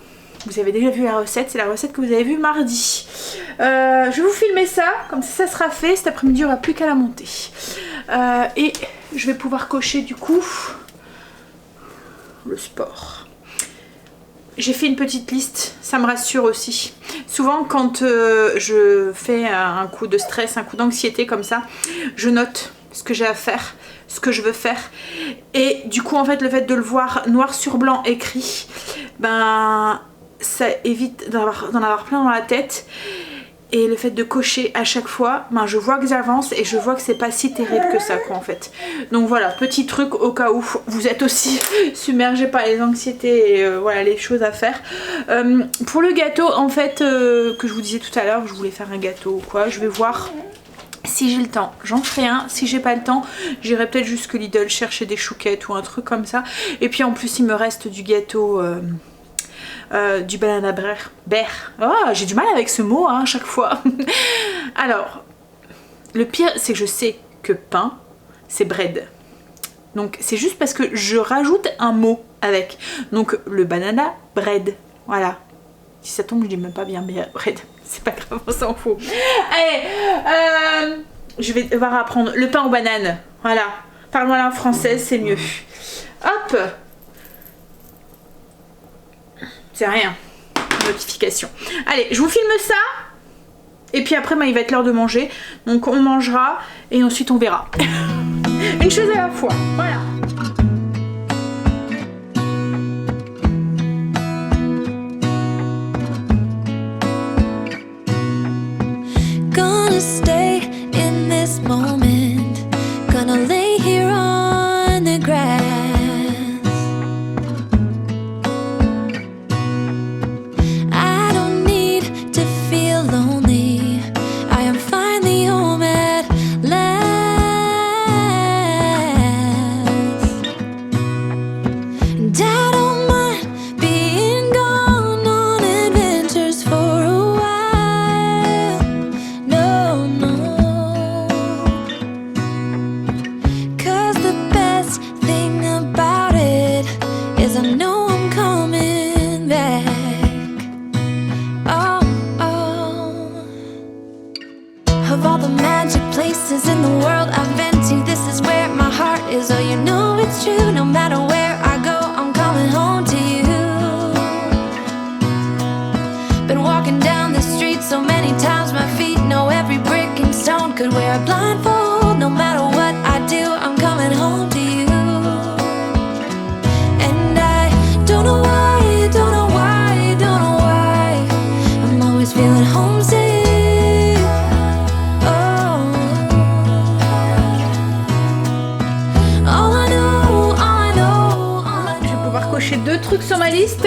vous avez déjà vu la recette. C'est la recette que vous avez vue mardi. Je vais vous filmer ça. Comme ça sera fait. Cet après-midi, on n'a plus qu'à la monter. Et je vais pouvoir cocher du coup le sport. J'ai fait une petite liste, ça me rassure aussi. Souvent quand je fais un coup de stress, un coup d'anxiété comme ça, je note ce que j'ai à faire, ce que je veux faire. Et du coup en fait le fait de le voir noir sur blanc écrit, ben ça évite d'en avoir plein dans la tête. Et le fait de cocher à chaque fois, ben je vois que j'avance et je vois que c'est pas si terrible que ça quoi en fait. Donc voilà, petit truc au cas où vous êtes aussi submergé par les anxiétés et voilà les choses à faire. Pour le gâteau en fait que je vous disais tout à l'heure, je voulais faire un gâteau ou quoi, je vais voir si j'ai le temps, j'en ferai un. Si j'ai pas le temps, j'irai peut-être jusque Lidl chercher des chouquettes ou un truc comme ça. Et puis en plus il me reste du gâteau... du banana bear. Oh, j'ai du mal avec ce mot hein, à chaque fois. Alors, le pire c'est que je sais que pain c'est bread. Donc c'est juste parce que je rajoute un mot avec. Donc le banana bread. Voilà. Si ça tombe, je dis même pas bien bread. C'est pas grave, on s'en fout. Allez, je vais devoir apprendre le pain aux bananes. Voilà. Parle-moi la française, c'est mieux. Hop. C'est rien. Notification. Allez, je vous filme ça. Et puis après, bah, il va être l'heure de manger. Donc on mangera et ensuite on verra. Une chose à la fois. Voilà. Gonna stay in this moment. Gonna lay here on the grass. Of all the magic places in the world I've been to, this is where my heart is. Oh, you know it's true. No matter where I go, I'm coming home to you. Been walking down the street so many times, my feet know every brick and stone. Could wear a blindfold. No matter what I do, I'm coming home to you. And I don't know why, don't know why, don't know why I'm always feeling homesick. Deux trucs sur ma liste.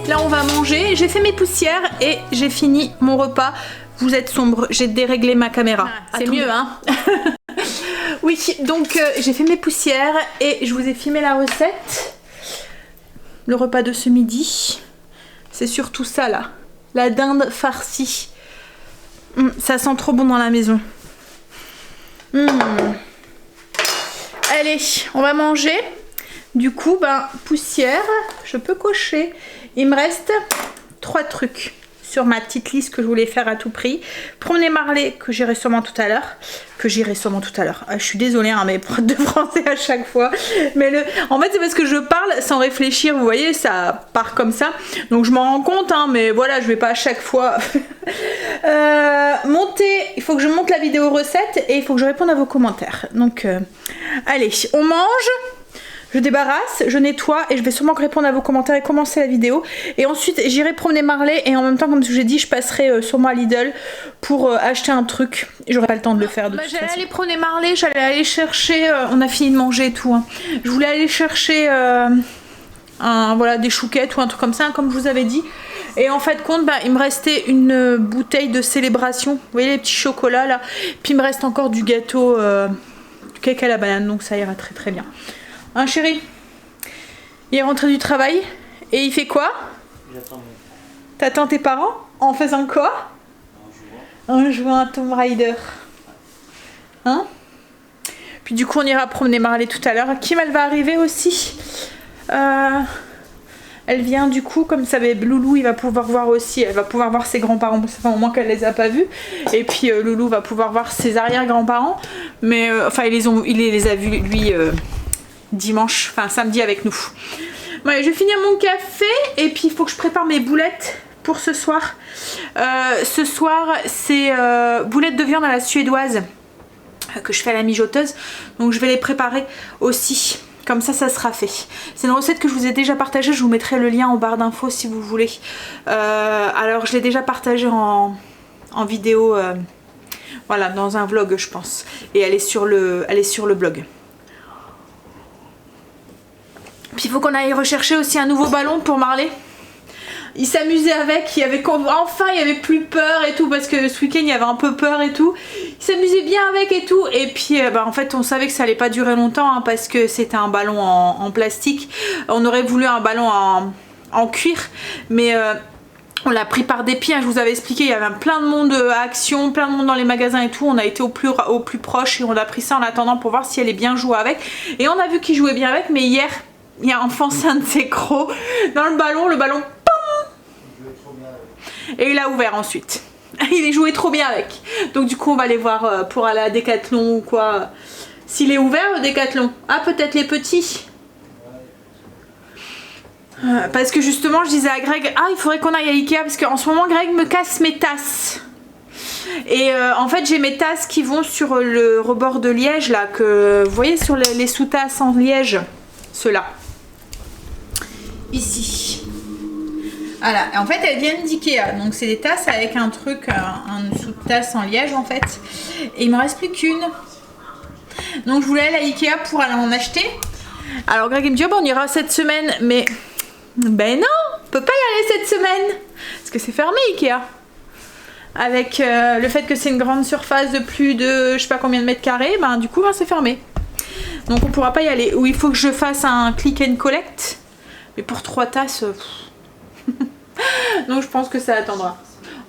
Là on va manger. J'ai fait mes poussières et j'ai fini mon repas. Vous êtes sombre, j'ai déréglé ma caméra. C'est mieux hein. Oui, donc j'ai fait mes poussières et je vous ai filmé la recette. Le repas de ce midi, c'est surtout ça là. La dinde farcie. Ça sent trop bon dans la maison. Allez, on va manger. Du coup, ben, poussière, je peux cocher. Il me reste 3 trucs sur ma petite liste que je voulais faire à tout prix. Promener Marley, que j'irai sûrement tout à l'heure. Je suis désolée, hein, mes profs de français à chaque fois. Mais en fait, c'est parce que je parle sans réfléchir, vous voyez, ça part comme ça. Donc je m'en rends compte, hein, mais voilà, je vais pas à chaque fois. Il faut que je monte la vidéo recette et il faut que je réponde à vos commentaires. Donc, allez, on mange. Je débarrasse, je nettoie et je vais sûrement répondre à vos commentaires et commencer la vidéo. Et ensuite j'irai promener Marley et en même temps comme je vous ai dit je passerai sûrement à Lidl pour acheter un truc. J'aurai pas le temps de le faire de toute façon. J'allais aller promener Marley, j'allais aller chercher, on a fini de manger et tout. Hein. Je voulais aller chercher voilà, des chouquettes ou un truc comme ça comme je vous avais dit. Et en fait compte il me restait une bouteille de célébration. Vous voyez les petits chocolats là. Puis il me reste encore du gâteau, du cake à la banane donc ça ira très très bien. Hein chéri? Il est rentré du travail et il fait quoi? J'attends. T'attends tes parents? En faisant quoi? En jouant à Tomb Raider. Hein? Puis du coup on ira promener Marley tout à l'heure. Kim elle va arriver aussi. Elle vient du coup, comme ça Loulou il va pouvoir voir aussi, elle va pouvoir voir ses grands-parents, ça fait un moment qu'elle les a pas vus. Et puis Loulou va pouvoir voir ses arrière-grands-parents. Mais enfin il les a vus lui dimanche, enfin samedi avec nous. Bon, allez, je vais finir mon café et puis il faut que je prépare mes boulettes pour ce soir. Ce soir c'est boulettes de viande à la suédoise. que je fais à la mijoteuse. Donc je vais les préparer aussi. Comme ça sera fait. C'est une recette que je vous ai déjà partagée. Je vous mettrai le lien en barre d'infos si vous voulez. Alors je l'ai déjà partagée en vidéo. Voilà, dans un vlog je pense. Et elle est sur le blog. Puis il faut qu'on aille rechercher aussi un nouveau ballon pour Marley. Il s'amusait avec, il y avait plus peur et tout, parce que ce week-end il y avait un peu peur et tout. Il s'amusait bien avec et tout, et puis en fait on savait que ça allait pas durer longtemps hein, parce que c'était un ballon en plastique. On aurait voulu un ballon en cuir, mais on l'a pris par des pieds, hein, je vous avais expliqué, il y avait plein de monde à Action, plein de monde dans les magasins et tout. On a été au plus proche et on a pris ça en attendant pour voir si elle est bien jouée avec. Et on a vu qu'il jouait bien avec, mais hier il a enfoncé un de ses crocs dans le ballon et il a ouvert ensuite. Il est joué trop bien avec. Donc du coup on va aller voir pour aller à Decathlon ou quoi. S'il est ouvert le Decathlon. Ah peut-être les petits. Parce que justement je disais à Greg, ah il faudrait qu'on aille à Ikea parce qu'en ce moment Greg me casse mes tasses. Et en fait j'ai mes tasses qui vont sur le rebord de liège là, que vous voyez sur les sous-tasses en liège. Ceux-là. Ici. Voilà, en fait elles viennent d'Ikea, donc c'est des tasses avec un truc, un sous-tasse en liège en fait. Et il me reste plus qu'une. Donc je voulais aller à Ikea pour aller en acheter. Alors Greg il me dit, oh, bah, on ira cette semaine, mais ben non, on peut pas y aller cette semaine. Parce que c'est fermé Ikea. Avec le fait que c'est une grande surface de plus de je sais pas combien de mètres carrés, ben du coup ben, c'est fermé. Donc on pourra pas y aller. Ou il faut que je fasse un click and collect. Mais pour 3 tasses... Donc je pense que ça attendra.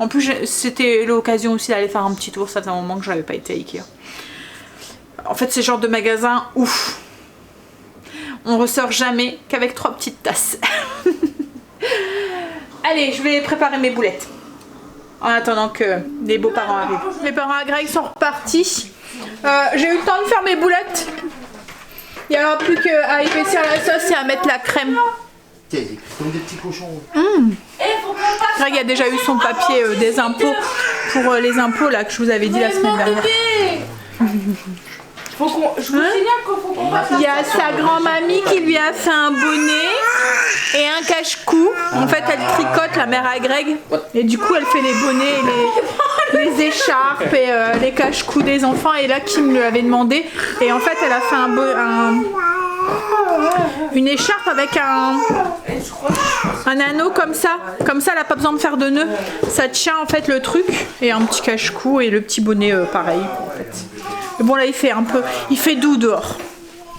En plus c'était l'occasion aussi d'aller faire un petit tour. Ça fait un moment que je n'avais pas été à Ikea. En fait c'est le genre de magasin ouf. On ressort jamais qu'avec 3 petites tasses. Allez, je vais préparer mes boulettes. En attendant que les beaux-parents arrivent. Les parents à Greg sont repartis. J'ai eu le temps de faire mes boulettes. Il n'y aura plus qu'à épaissir la sauce et à mettre la crème. Comme des petits cochons. Greg a déjà eu son papier des impôts pour les impôts là que je vous avais dit la semaine dernière. Je vous signale qu'il faut qu'on fasse. Il y a sa grand-mamie qui lui a fait un bonnet et un cache-cou. En fait elle tricote, la mère à Greg, et du coup elle fait les bonnets, les écharpes et les cache-cou des enfants. Et là Kim lui avait demandé, et en fait elle a fait une écharpe avec un anneau comme ça elle a pas besoin de faire de nœud, ça tient en fait le truc, et un petit cache-cou et le petit bonnet pareil en fait. Mais bon là il fait doux dehors.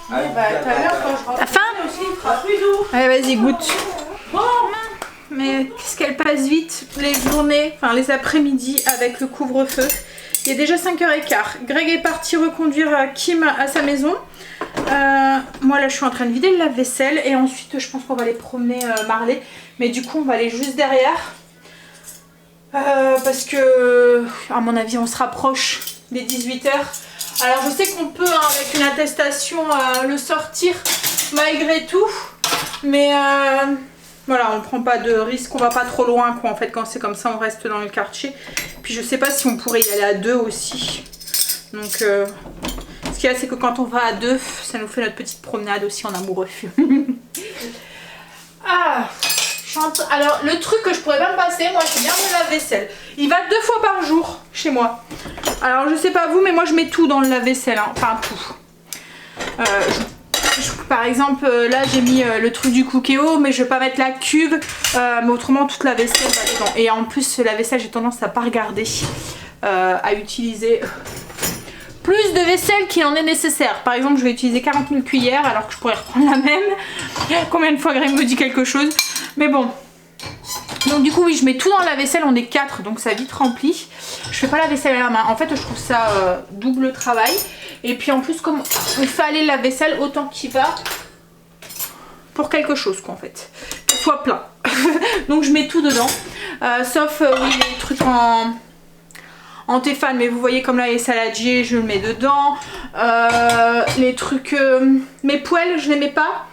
T'as faim? Allez vas-y goûte. Mais qu'est-ce qu'elle passe vite les journées, enfin les après-midi avec le couvre-feu. Il est déjà 5h15. Greg est parti reconduire Kim à sa maison. Moi là je suis en train de vider le lave-vaisselle et ensuite je pense qu'on va aller promener Marley. Mais du coup on va aller juste derrière. Parce que à mon avis on se rapproche des 18h. Alors je sais qu'on peut hein, avec une attestation le sortir malgré tout. Mais voilà, on prend pas de risque, on va pas trop loin quoi. En fait quand c'est comme ça on reste dans le quartier. Puis je sais pas si on pourrait y aller à 2 aussi. Donc ce qu'il y a c'est que quand on va à 2, ça nous fait notre petite promenade aussi en amoureux. Ah, alors le truc que je pourrais pas me passer, moi c'est bien le lave-vaisselle. Il va 2 fois par jour chez moi. Alors je sais pas vous mais moi je mets tout dans le lave-vaisselle, hein. Enfin tout. Par exemple là j'ai mis le truc du Cookéo, mais je vais pas mettre la cuve, mais autrement toute la vaisselle va dedans. Et en plus la vaisselle j'ai tendance à pas regarder, à utiliser plus de vaisselle qu'il en est nécessaire. Par exemple je vais utiliser 40 000 cuillères alors que je pourrais reprendre la même. Combien de fois Greg me dit quelque chose, mais bon. Donc du coup oui je mets tout dans la vaisselle, on est 4 donc ça vite rempli. Je fais pas la vaisselle à la main, en fait je trouve ça double travail. Et puis en plus comme on fait aller la vaisselle autant qu'il va pour quelque chose quoi en fait. Qu'il soit plein. Donc je mets tout dedans. Sauf oui, les trucs en téfane, mais vous voyez comme là les saladiers je le mets dedans. Les trucs, mes poêles je les mets pas.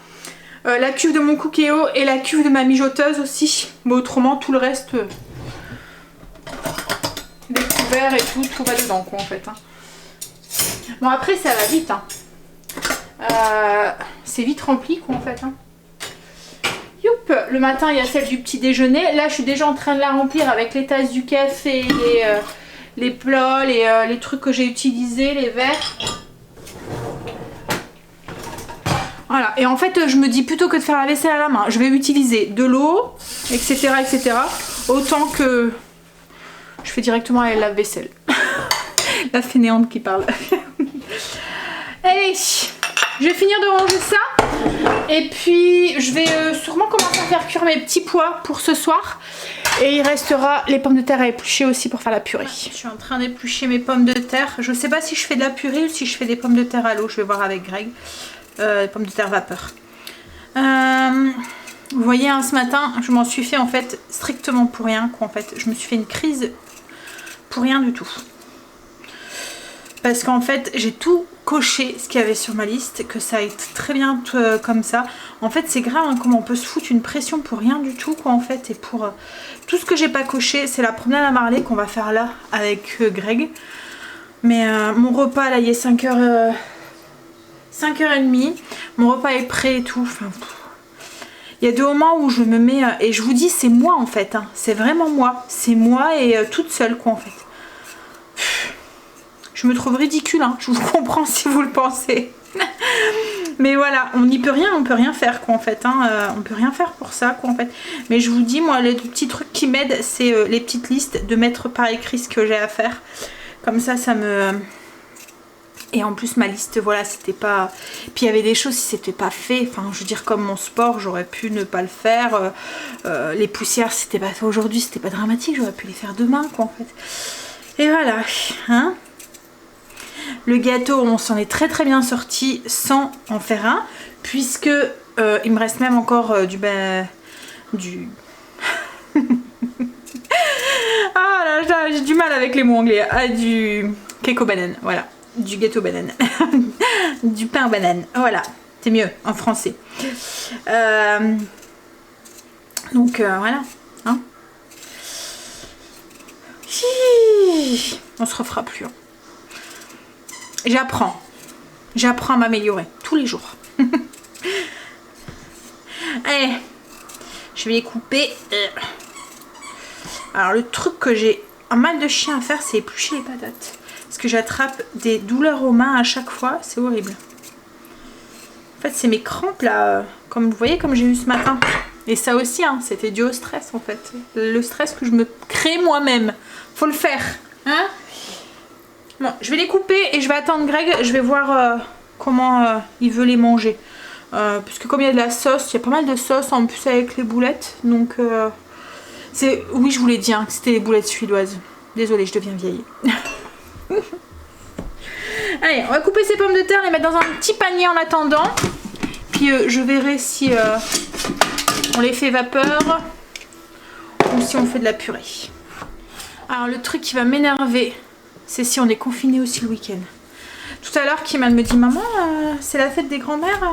La cuve de mon Cookéo et la cuve de ma mijoteuse aussi. Mais autrement tout le reste, les couverts et tout va dedans quoi en fait. Hein. Bon après ça va vite. Hein. C'est vite rempli quoi en fait. Hein. Youp, le matin il y a celle du petit déjeuner. Là je suis déjà en train de la remplir avec les tasses du café, les plats, les trucs que j'ai utilisés, les verres. Voilà, et en fait je me dis plutôt que de faire la vaisselle à la main, je vais utiliser de l'eau, etc. etc. Autant que je fais directement avec la vaisselle. La fainéante qui parle. Allez, je vais finir de ranger ça. Et puis je vais sûrement commencer à faire cuire mes petits pois pour ce soir. Et il restera les pommes de terre à éplucher aussi pour faire la purée. Je suis en train d'éplucher mes pommes de terre. Je sais pas si je fais de la purée ou si je fais des pommes de terre à l'eau. Je vais voir avec Greg. Des pommes de terre vapeur. Vous voyez, hein, ce matin, je m'en suis fait en fait strictement pour rien. Quoi, en fait, je me suis fait une crise pour rien du tout. Parce qu'en fait, j'ai tout coché ce qu'il y avait sur ma liste, que ça a été très bien comme ça. En fait, c'est grave hein, comment on peut se foutre une pression pour rien du tout, quoi, en fait. Et pour tout ce que j'ai pas coché, c'est la promenade à Marley qu'on va faire là avec Greg. Mais mon repas, là, il est 5h... 5h30, mon repas est prêt et tout. Enfin, il y a des moments où je me mets et je vous dis c'est moi en fait, hein. C'est vraiment moi, c'est moi et toute seule quoi en fait. Je me trouve ridicule, hein. Je vous comprends si vous le pensez. Mais voilà, on n'y peut rien, on peut rien faire quoi en fait, hein. On peut rien faire pour ça quoi en fait. Mais je vous dis moi les petits trucs qui m'aident c'est les petites listes, de mettre par écrit ce que j'ai à faire. Comme ça me... Et en plus ma liste voilà c'était pas... Puis il y avait des choses si c'était pas fait. Enfin je veux dire comme mon sport j'aurais pu ne pas le faire. Les poussières c'était pas fait aujourd'hui, c'était pas dramatique. J'aurais pu les faire demain quoi en fait. Et voilà. Hein, le gâteau on s'en est très très bien sorti sans en faire un. Puisque il me reste même encore du... Ah là j'ai du mal avec les mots anglais. Ah, du cake aux bananes, voilà. Du gâteau banane. Du pain aux bananes. Voilà. C'est mieux en français. Donc voilà. Hein, on se refera plus. Hein. J'apprends. J'apprends à m'améliorer tous les jours. Allez. Je vais les couper. Alors le truc que j'ai un mal de chien à faire c'est éplucher les patates. Parce que j'attrape des douleurs aux mains à chaque fois, c'est horrible. En fait c'est mes crampes là, comme vous voyez comme j'ai eu ce matin. Et ça aussi hein, c'était dû au stress en fait. Le stress que je me crée moi-même. Faut le faire. Hein, bon, je vais les couper et je vais attendre Greg, je vais voir comment il veut les manger. Puisque comme il y a de la sauce, il y a pas mal de sauce en plus avec les boulettes. Donc oui je vous l'ai dit hein, que c'était les boulettes suédoises. Désolée je deviens vieille. Allez, on va couper ces pommes de terre, les mettre dans un petit panier en attendant. Puis je verrai si on les fait vapeur ou si on fait de la purée. Alors le truc qui va m'énerver, c'est si on est confiné aussi le week-end. Tout à l'heure, Kiman me dit maman, c'est la fête des grands-mères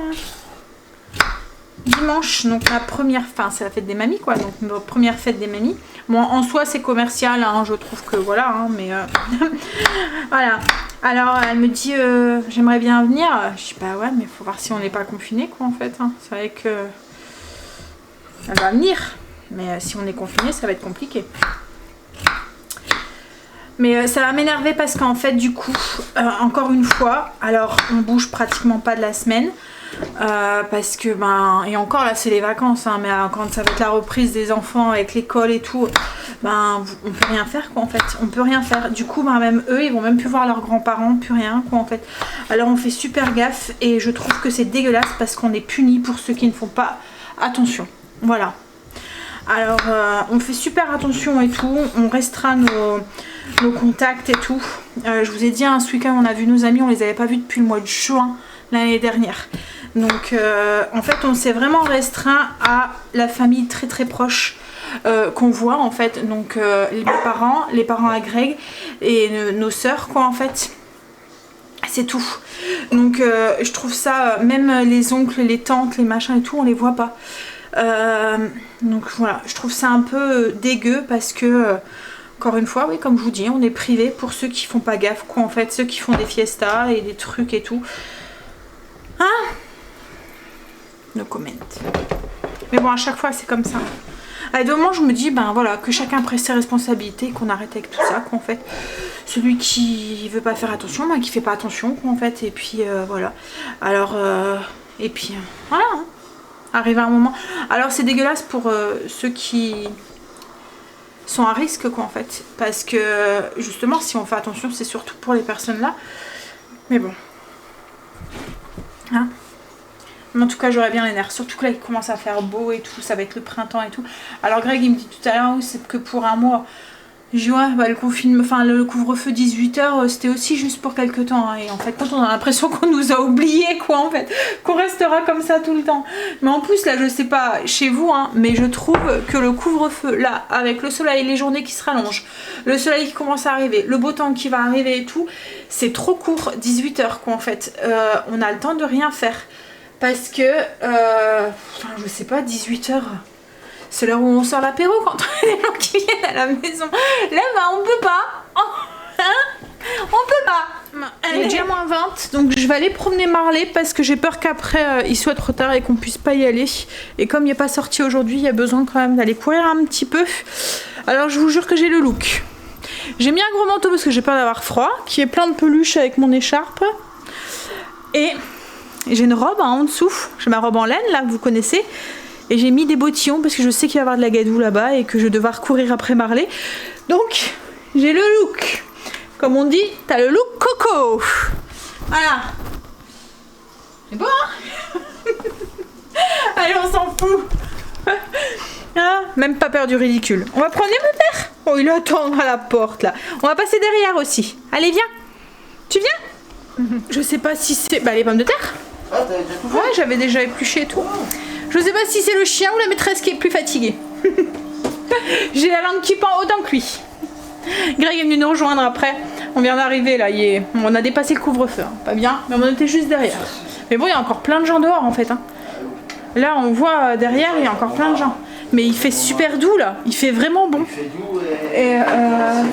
dimanche, donc ma première, enfin c'est la fête des mamies quoi, donc notre première fête des mamies. Bon en soi c'est commercial, hein, je trouve que voilà, hein, mais voilà. Alors elle me dit j'aimerais bien venir. Je dis bah ouais mais faut voir si on n'est pas confiné quoi en fait. Hein. C'est vrai que elle va venir, mais si on est confiné ça va être compliqué. Mais ça va m'énerver parce qu'en fait du coup encore une fois, alors on bouge pratiquement pas de la semaine. Parce que ben et encore là c'est les vacances hein, mais quand ça va être la reprise des enfants avec l'école et tout, ben on peut rien faire quoi en fait, on peut rien faire. Du coup ben même eux ils vont même plus voir leurs grands-parents, plus rien quoi en fait. Alors on fait super gaffe et je trouve que c'est dégueulasse parce qu'on est puni pour ceux qui ne font pas attention. Voilà. Alors on fait super attention et tout, on restreint nos contacts et tout. Je vous ai dit hein, ce week-end on a vu nos amis, on les avait pas vus depuis le mois de juin l'année dernière. Donc en fait on s'est vraiment restreint à la famille très très proche qu'on voit en fait. Donc les parents à Greg et nos sœurs quoi en fait. C'est tout. Donc je trouve ça, même les oncles, les tantes, les machins et tout, on les voit pas. Donc voilà, je trouve ça un peu dégueu parce que encore une fois, oui, comme je vous dis, on est privé pour ceux qui font pas gaffe, quoi, en fait, ceux qui font des fiestas et des trucs et tout. Hein? No comment. Mais bon, à chaque fois, c'est comme ça. À des moments, je me dis, ben voilà, que chacun prenne ses responsabilités, qu'on arrête avec tout ça, quoi, en fait. Celui qui veut pas faire attention, ben qui fait pas attention, quoi, en fait. Et puis, voilà. Alors, et puis, voilà. Hein. Arrive à un moment. Alors, c'est dégueulasse pour ceux qui sont à risque, quoi, en fait. Parce que, justement, si on fait attention, c'est surtout pour les personnes là. Mais bon. Hein? Mais en tout cas, j'aurais bien les nerfs. Surtout que là, il commence à faire beau et tout. Ça va être le printemps et tout. Alors, Greg, il me dit tout à l'heure, oui, c'est que pour un mois. Je dis, ouais, bah, le couvre-feu 18h, c'était aussi juste pour quelques temps. Hein. Et en fait, quand on a l'impression qu'on nous a oubliés, quoi, en fait. Qu'on restera comme ça tout le temps. Mais en plus, là, je sais pas chez vous, hein, mais je trouve que le couvre-feu, là, avec le soleil, les journées qui se rallongent, le soleil qui commence à arriver, le beau temps qui va arriver et tout, c'est trop court, 18h, quoi, en fait. On a le temps de rien faire. Parce que, enfin, je sais pas, 18h... C'est l'heure où on sort l'apéro quand on a des gens qui viennent à la maison. Là, bah, on peut pas. Hein? On peut pas. Il est déjà moins 20, donc je vais aller promener Marley parce que j'ai peur qu'après il soit trop tard et qu'on puisse pas y aller. Et comme il n'est pas sorti aujourd'hui, il y a besoin quand même d'aller courir un petit peu. Alors je vous jure que j'ai le look. J'ai mis un gros manteau parce que j'ai peur d'avoir froid, qui est plein de peluches avec mon écharpe. Et j'ai une robe en dessous. J'ai ma robe en laine là, que vous connaissez. Et j'ai mis des bottillons parce que je sais qu'il va y avoir de la gadoue là-bas et que je vais devoir courir après Marley. Donc, j'ai le look. Comme on dit, t'as le look coco. Voilà. C'est beau, hein? Allez, on s'en fout. Ah, même pas peur du ridicule. On va prendre les père. Oh, il attend à la porte, là. On va passer derrière aussi. Allez, viens. Tu viens? Je sais pas si c'est... Bah, les pommes de terre. Ah, t'as déjà tout fait? Ouais, j'avais déjà épluché et tout. Je sais pas si c'est le chien ou la maîtresse qui est plus fatiguée. J'ai la langue qui pend autant que lui. Greg est venu nous rejoindre après. On vient d'arriver là. On a dépassé le couvre-feu. Hein. Pas bien, mais on était juste derrière. Mais bon, il y a encore plein de gens dehors en fait. Hein. Là, on voit derrière, il y a encore plein de gens. Mais il fait super doux là. Il fait vraiment bon. Il fait doux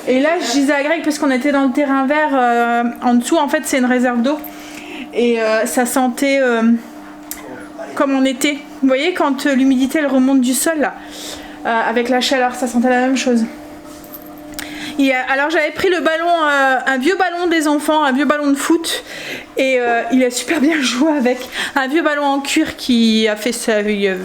Et là, je disais à Greg, parce qu'on était dans le terrain vert, en dessous, en fait, c'est une réserve d'eau. Et ça sentait comme en été. Vous voyez, quand l'humidité elle remonte du sol, là, avec la chaleur, ça sentait la même chose. Alors j'avais pris le ballon, un vieux ballon des enfants, un vieux ballon de foot, et il a super bien joué avec un vieux ballon en cuir qui a fait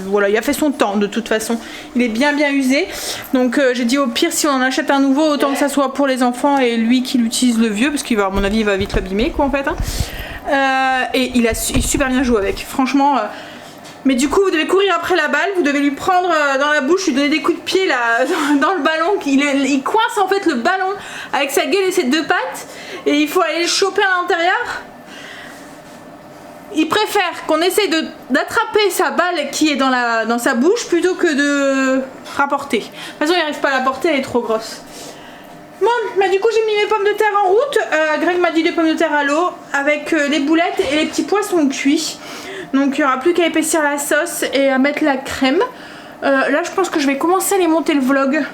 voilà, il a fait son temps de toute façon. Il est bien usé, donc j'ai dit au pire si on en achète un nouveau, autant que ça soit pour les enfants et lui qui l'utilise le vieux, parce qu'il va, à mon avis, il va vite l'abîmer quoi en fait. Hein. Et il a super bien joué avec, franchement. Mais du coup, vous devez courir après la balle, vous devez lui prendre dans la bouche, lui donner des coups de pied là, dans le ballon. Il coince en fait le ballon avec sa gueule et ses deux pattes. Et il faut aller le choper à l'intérieur. Il préfère qu'on essaye d'attraper sa balle qui est dans sa bouche plutôt que de rapporter. De toute façon, il n'arrive pas à la porter, elle est trop grosse. Bon, bah du coup j'ai mis mes pommes de terre en route. Greg m'a dit des pommes de terre à l'eau avec les boulettes et les petits poissons cuits. Donc il n'y aura plus qu'à épaissir la sauce et à mettre la crème. Là je pense que je vais commencer à les monter le vlog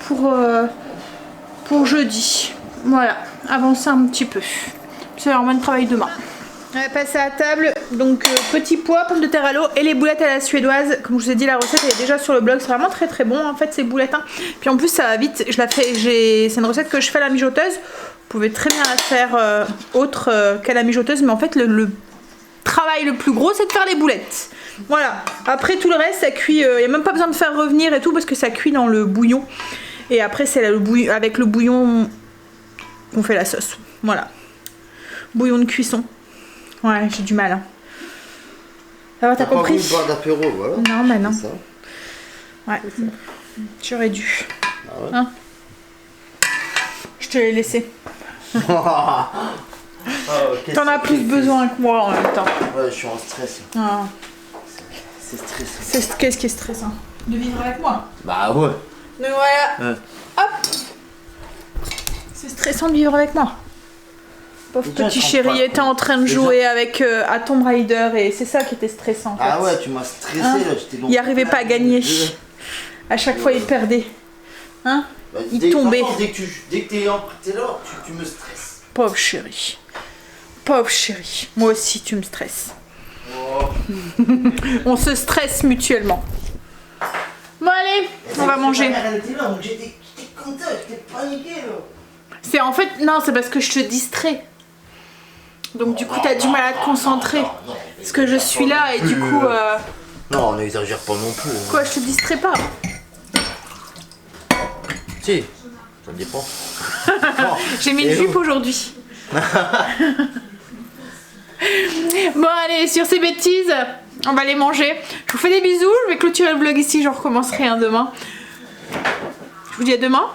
pour jeudi. Voilà, avancer un petit peu. C'est vraiment le travail demain. On va passer à table. Donc petits pois, pommes de terre à l'eau et les boulettes à la suédoise. Comme je vous ai dit, la recette elle est déjà sur le blog. C'est vraiment très bon en fait ces boulettes. Hein. Puis en plus ça va vite. C'est une recette que je fais à la mijoteuse. Vous pouvez très bien la faire autre qu'à la mijoteuse. Mais en fait le travail le plus gros c'est de faire les boulettes. Voilà, après tout le reste ça cuit, il n'y a même pas besoin de faire revenir et tout parce que ça cuit dans le bouillon. Et après c'est avec le bouillon qu'on fait la sauce. Voilà, bouillon de cuisson. Ouais, j'ai du mal. Hein. Ça va, t'as compris? Pas boire d'apéro, voilà. Non, bah non. Ça. Ouais, j'aurais dû. Ah ouais. Hein, je te l'ai laissé. T'en as plus besoin que moi en même temps. Ouais, je suis en stress. Ah. C'est stressant. Qu'est-ce qui est stressant? De vivre avec moi. Bah ouais. Donc voilà. Ouais. Hop. C'est stressant de vivre avec moi. Pauvre Déjà, petit je chéri comprends pas. était en train de jouer avec à Tomb Raider et c'est ça qui était stressant. En fait. Ah ouais, tu m'as stressé Hein? là, j'étais Il arrivait pas à gagner. À chaque fois il perdait. Hein? Bah, Il tombait. par contre, dès que t'es là, tu me stresses. Pauvre chéri. Pauvre chéri. Moi aussi, tu me stresses. Oh. On se stresse mutuellement. Bon, allez, on va manger. Ma mère, elle était là, donc j'étais content, j'étais paniqué là. C'est en fait, non, c'est parce que je te distrais. Donc du coup, t'as du mal à te concentrer. Non, Parce que je suis là et du coup... Non, on n'exagère pas non plus. Hein. Quoi, je te distrais pas? Si, ça dépend. J'ai mis une jupe aujourd'hui. Bon, allez, sur ces bêtises, on va les manger. Je vous fais des bisous. Je vais clôturer le vlog ici. Je recommencerai demain. Je vous dis à demain.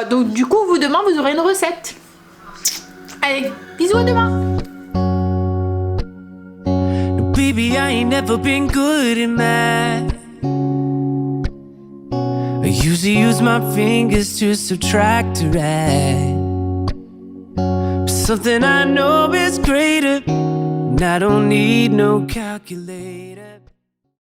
Donc, du coup, demain, vous aurez une recette. Allez, bisous, à demain. No, baby, I ain't never been good at math. I usually use my fingers to subtract or add. But something I know is greater, and I don't need no calculator.